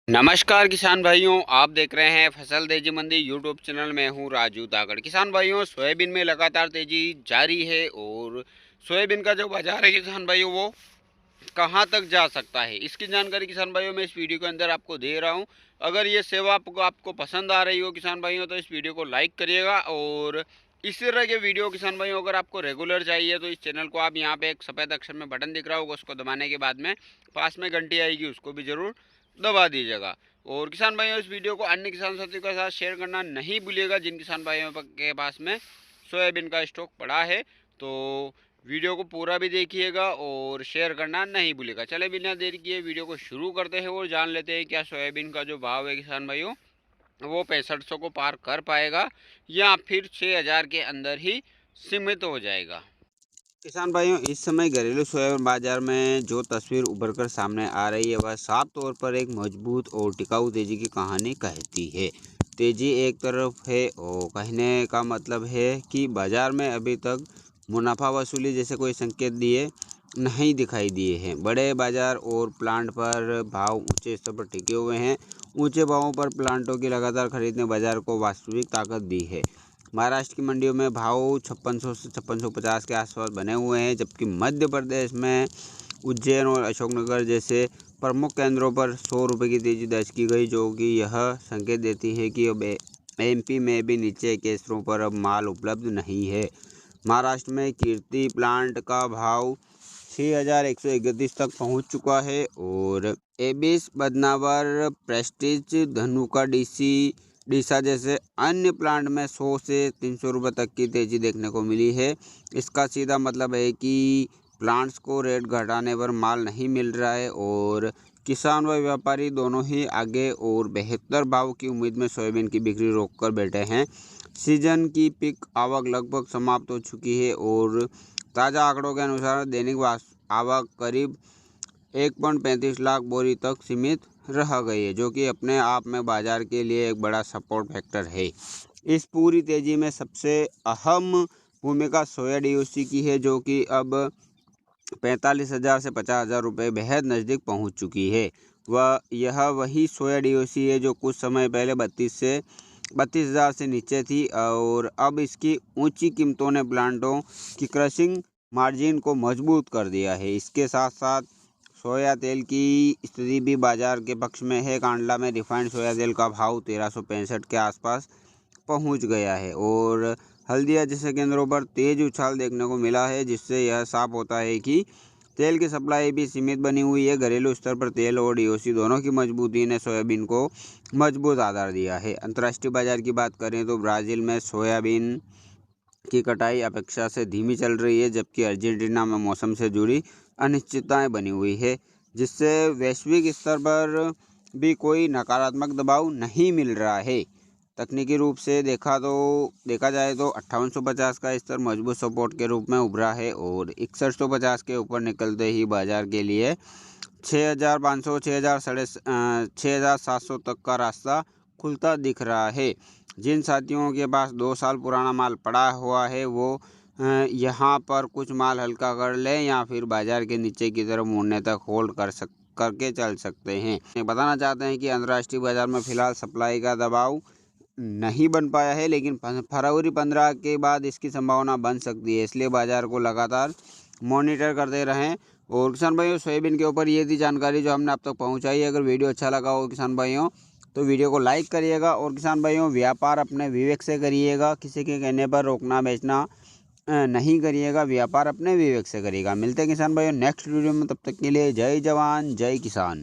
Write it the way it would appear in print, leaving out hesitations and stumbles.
नमस्कार किसान भाइयों, आप देख रहे हैं फसल तेजी मंडी यूट्यूब चैनल में हूं राजू दागड़। किसान भाइयों, सोयाबीन में लगातार तेजी जारी है और सोयाबीन का जो बाजार है किसान भाइयों वो कहां तक जा सकता है, इसकी जानकारी किसान भाइयों मैं इस वीडियो के अंदर आपको दे रहा हूं। अगर ये सेवा आपको पसंद आ रही हो किसान भाइयों तो इस वीडियो को लाइक करिएगा। और इस तरह के वीडियो किसान भाइयों अगर आपको रेगुलर चाहिए तो इस चैनल को आप यहाँ पे एक सफ़ेद अक्षर में बटन दिख रहा होगा, उसको दबाने के बाद में पास में घंटी आएगी, उसको भी ज़रूर दबा दीजिएगा। और किसान भाइयों, इस वीडियो को अन्य किसान साथियों के साथ शेयर करना नहीं भूलिएगा जिन किसान भाइयों के पास में सोयाबीन का स्टॉक पड़ा है। तो वीडियो को पूरा भी देखिएगा और शेयर करना नहीं भूलिएगा। चले बिना देरी किए वीडियो को शुरू करते हैं और जान लेते हैं क्या सोयाबीन का जो भाव है किसान भाइयों वो 6500 को पार कर पाएगा या फिर 6000 के अंदर ही सीमित हो जाएगा। किसान भाइयों, इस समय घरेलू सोयाबीन बाजार में जो तस्वीर उभर कर सामने आ रही है वह साफ तौर पर एक मजबूत और टिकाऊ तेजी की कहानी कहती है। तेजी एक तरफ है और कहने का मतलब है कि बाजार में अभी तक मुनाफा वसूली जैसे कोई संकेत दिए नहीं दिखाई दिए हैं। बड़े बाजार और प्लांट पर भाव ऊंचे स्तर पर टिके हुए हैं। ऊंचे भावों पर प्लांटों की लगातार खरीद ने बाजार को वास्तविक ताकत दी है। महाराष्ट्र की मंडियों में भाव 5600 से 5650 के आसपास बने हुए हैं, जबकि मध्य प्रदेश में उज्जैन और अशोकनगर जैसे प्रमुख केंद्रों पर 100 रुपये की तेजी दर्ज की गई, जो कि यह संकेत देती है कि अब एमपी में भी नीचे के स्तरों पर अब माल उपलब्ध नहीं है। महाराष्ट्र में कीर्ति प्लांट का भाव 6131 तक पहुंच चुका है और एबिस बदनावर प्रेस्टीज धनुका डीसा जैसे अन्य प्लांट में 100 से 300 रुपये तक की तेजी देखने को मिली है। इसका सीधा मतलब है कि प्लांट्स को रेट घटाने पर माल नहीं मिल रहा है और किसान व व्यापारी दोनों ही आगे और बेहतर भाव की उम्मीद में सोयाबीन की बिक्री रोककर बैठे हैं। सीजन की पीक आवक लगभग समाप्त हो चुकी है और ताज़ा आंकड़ों के अनुसार दैनिक आवक करीब 1.35 लाख बोरी तक सीमित रह गई है, जो कि अपने आप में बाजार के लिए एक बड़ा सपोर्ट फैक्टर है। इस पूरी तेजी में सबसे अहम भूमिका सोया डीओसी की है, जो कि अब 45,000 से 50,000 रुपये बेहद नज़दीक पहुंच चुकी है। यह वही सोया डीओसी है जो कुछ समय पहले 32,000 से नीचे थी और अब इसकी ऊंची कीमतों ने प्लांटों की क्रशिंग मार्जिन को मजबूत कर दिया है। इसके साथ साथ सोया तेल की स्थिति भी बाजार के पक्ष में है। कांडला में रिफाइंड सोया तेल का भाव 1365 के आसपास पहुंच गया है और हल्दिया जैसे केंद्रों पर तेज उछाल देखने को मिला है, जिससे यह साफ होता है कि तेल की सप्लाई भी सीमित बनी हुई है। घरेलू स्तर पर तेल और डीओसी दोनों की मजबूती ने सोयाबीन को मजबूत आधार दिया है। अंतर्राष्ट्रीय बाजार की बात करें तो ब्राज़ील में सोयाबीन की कटाई अपेक्षा से धीमी चल रही है, जबकि अर्जेंटीना में मौसम से जुड़ी अनिश्चितताएं बनी हुई है, जिससे वैश्विक स्तर पर भी कोई नकारात्मक दबाव नहीं मिल रहा है। तकनीकी रूप से देखा जाए तो 5850 का स्तर मजबूत सपोर्ट के रूप में उभरा है और 6150 के ऊपर निकलते ही बाजार के लिए 6500 6700 तक का रास्ता खुलता दिख रहा है। जिन साथियों के पास 2 साल पुराना माल पड़ा हुआ है वो यहाँ पर कुछ माल हल्का कर लें या फिर बाजार के नीचे की तरफ मुड़ने तक होल्ड करके चल सकते हैं। बताना चाहते हैं कि अंतर्राष्ट्रीय बाजार में फिलहाल सप्लाई का दबाव नहीं बन पाया है, लेकिन फरवरी 15 के बाद इसकी संभावना बन सकती है, इसलिए बाजार को लगातार मॉनिटर करते रहें। और किसान भाइयों, सोयाबीन के ऊपर ये थी जानकारी जो हमने आप तक पहुंचाई है। अगर वीडियो अच्छा लगा हो किसान भाइयों तो वीडियो को लाइक करिएगा और किसान भाइयों व्यापार अपने विवेक से करिएगा, किसी के कहने पर रोकना बेचना नहीं करिएगा, व्यापार अपने विवेक से करिएगा। मिलते हैं किसान भाइयों नेक्स्ट वीडियो में, तब तक के लिए जय जवान जय किसान।